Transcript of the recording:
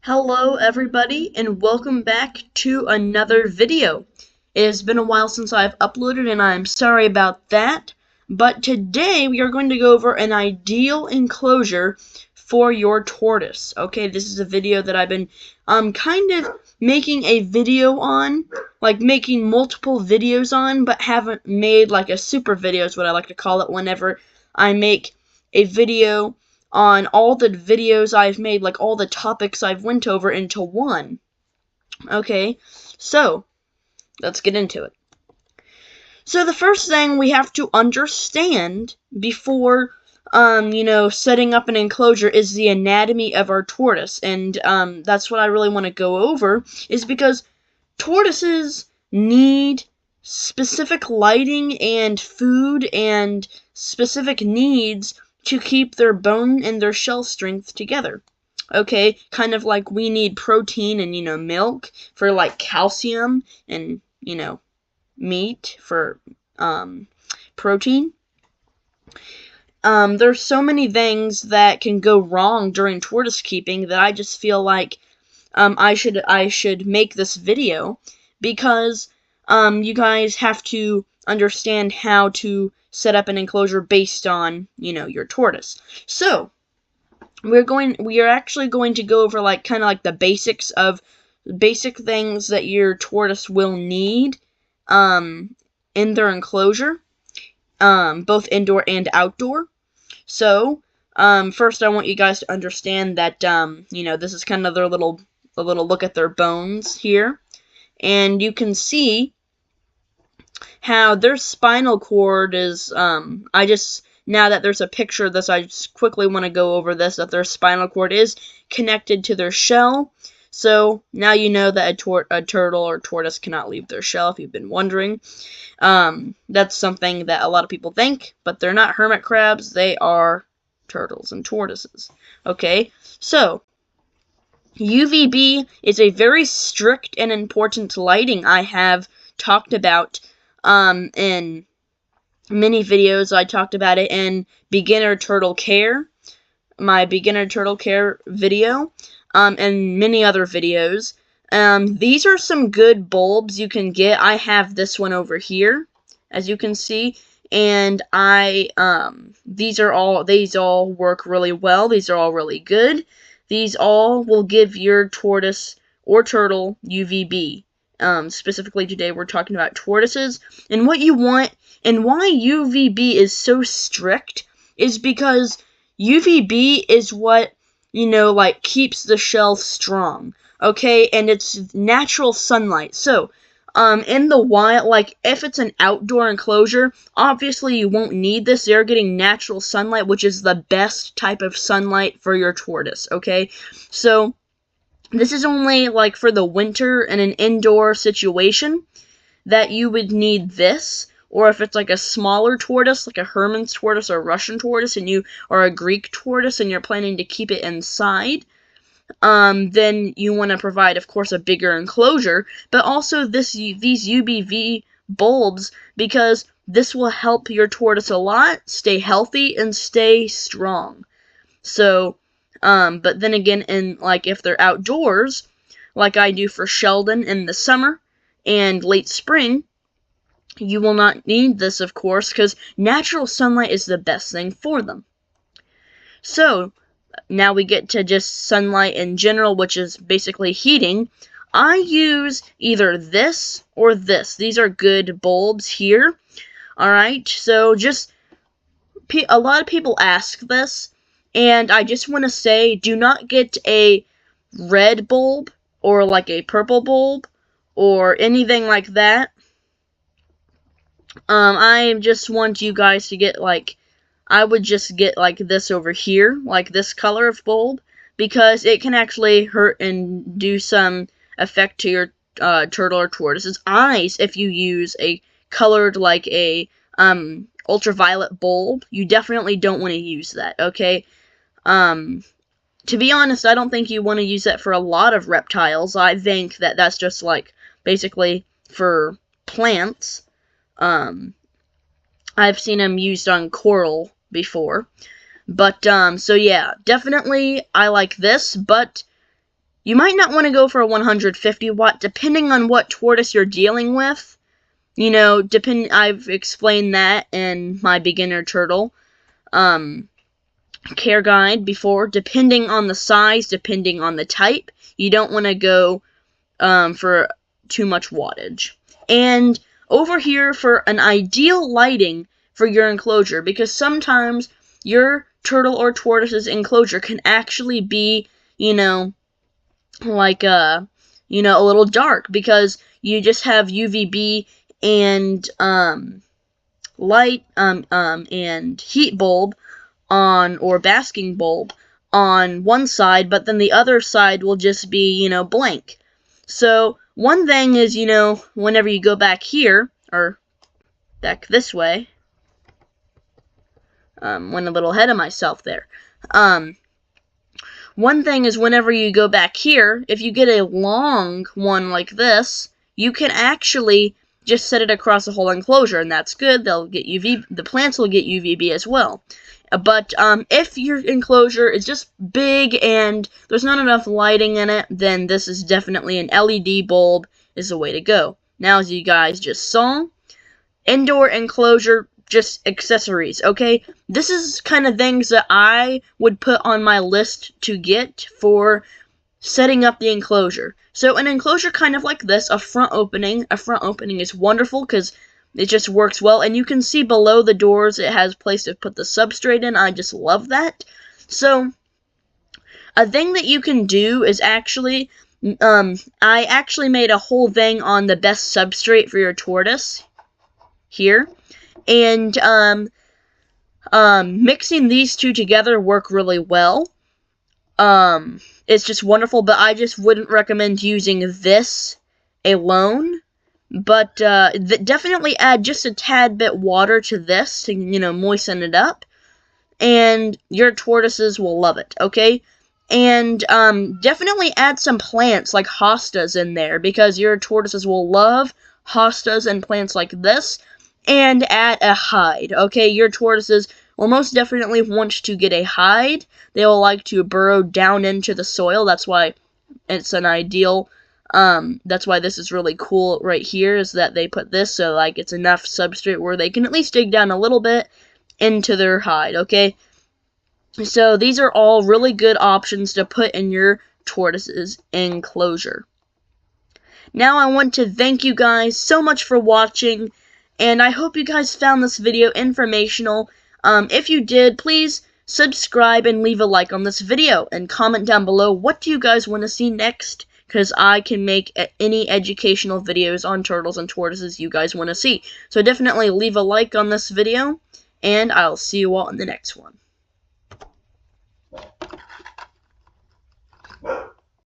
Hello everybody and welcome back to another video. It has been a while since I've uploaded and I'm sorry about that, but today we are going to go over an ideal enclosure for your tortoise. Okay, this is a video that I've been kind of making a video on, like making multiple videos on, but haven't made like a super video is what I like to call it whenever I make a video on all the videos I've made, like all the topics I've went over into one. Okay, so let's get into it. So the first thing we have to understand before setting up an enclosure is the anatomy of our tortoise, and that's what I really want to go over, is because tortoises need specific lighting and food and specific needs to keep their bone and their shell strength together. Okay, kind of like we need protein and, milk for like calcium and, meat for, protein. There's so many things that can go wrong during tortoise keeping that I just feel like, I should make this video because, you guys have to understand how to set up an enclosure based on, your tortoise. So, we are actually going to go over like kind of like the basic things that your tortoise will need in their enclosure, both indoor and outdoor. So, first I want you guys to understand that this is kind of a little look at their bones here, and you can see how their spinal cord is, now that there's a picture of this, I just quickly want to go over this, that their spinal cord is connected to their shell. So now you know that a turtle or tortoise cannot leave their shell, if you've been wondering. That's something that a lot of people think, but they're not hermit crabs, they are turtles and tortoises. Okay, so UVB is a very strict and important lighting I have talked about in many videos. I talked about it in beginner turtle care, my beginner turtle care video, and many other videos. These are some good bulbs you can get. I have this one over here, as you can see, and these all work really well. These are all really good. These all will give your tortoise or turtle UVB. Specifically today we're talking about tortoises, and what you want, and why UVB is so strict is because UVB is what, keeps the shell strong, okay, and it's natural sunlight. So, in the wild, like, if it's an outdoor enclosure, obviously you won't need this. They're getting natural sunlight, which is the best type of sunlight for your tortoise, okay? So, this is only, like, for the winter in an indoor situation that you would need this, or if it's, like, a smaller tortoise, like a Hermann's tortoise or a Russian tortoise, or a Greek tortoise, and you're planning to keep it inside, then you want to provide, of course, a bigger enclosure, but also these UVB bulbs, because this will help your tortoise a lot stay healthy and stay strong. So, but then again, if they're outdoors, like I do for Sheldon in the summer and late spring, you will not need this, of course, because natural sunlight is the best thing for them. So, now we get to just sunlight in general, which is basically heating. I use either this or this. These are good bulbs here. Alright, so a lot of people ask this, and I just want to say, do not get a red bulb or like a purple bulb or anything like that. I just want you guys to get I would just get like this over here, like this color of bulb, because it can actually hurt and do some effect to your turtle or tortoise's eyes if you use a colored like a ultraviolet bulb. You definitely don't want to use that, okay? To be honest, I don't think you want to use that for a lot of reptiles. I think that that's just like basically for plants. I've seen them used on coral before. But, so yeah, definitely I like this, but You might not want to go for a 150 watt, depending on what tortoise you're dealing with. You know, I've explained that in my beginner turtle care guide before. Depending on the size, depending on the type, you don't want to go for too much wattage. And over here for an ideal lighting for your enclosure, because sometimes your turtle or tortoise's enclosure can actually be, you know, like a little dark, because you just have UVB and light and heat bulb on, or basking bulb on one side, but then the other side will just be, blank. So one thing is, whenever you go back here, or back this way, went a little ahead of myself there. One thing is, whenever you go back here, if you get a long one like this, you can actually just set it across the whole enclosure, and that's good. They'll get UV. The plants will get UVB as well. But if your enclosure is just big and there's not enough lighting in it, then this is definitely an LED bulb is the way to go. Now, as you guys just saw, indoor enclosure, just accessories, okay? This is kind of things that I would put on my list to get for setting up the enclosure. So an enclosure kind of like this, a front opening is wonderful because it just works well, and you can see below the doors it has a place to put the substrate in. I just love that. So a thing that you can do is actually, I actually made a whole thing on the best substrate for your tortoise here, and mixing these two together work really well. It's just wonderful, but I just wouldn't recommend using this alone. But definitely add just a tad bit water to this to, moisten it up. And your tortoises will love it, okay? And definitely add some plants like hostas in there, because your tortoises will love hostas and plants like this. And add a hide, okay? Your tortoises will most definitely want to get a hide. They will like to burrow down into the soil. That's why it's an ideal. That's why this is really cool right here, is that they put this so like it's enough substrate where they can at least dig down a little bit into their hide, okay? So these are all really good options to put in your tortoise's enclosure. Now I want to thank you guys so much for watching, and I hope you guys found this video informational. If you did, please subscribe and leave a like on this video, and comment down below what do you guys want to see next, because I can make any educational videos on turtles and tortoises you guys want to see. So definitely leave a like on this video, and I'll see you all in the next one.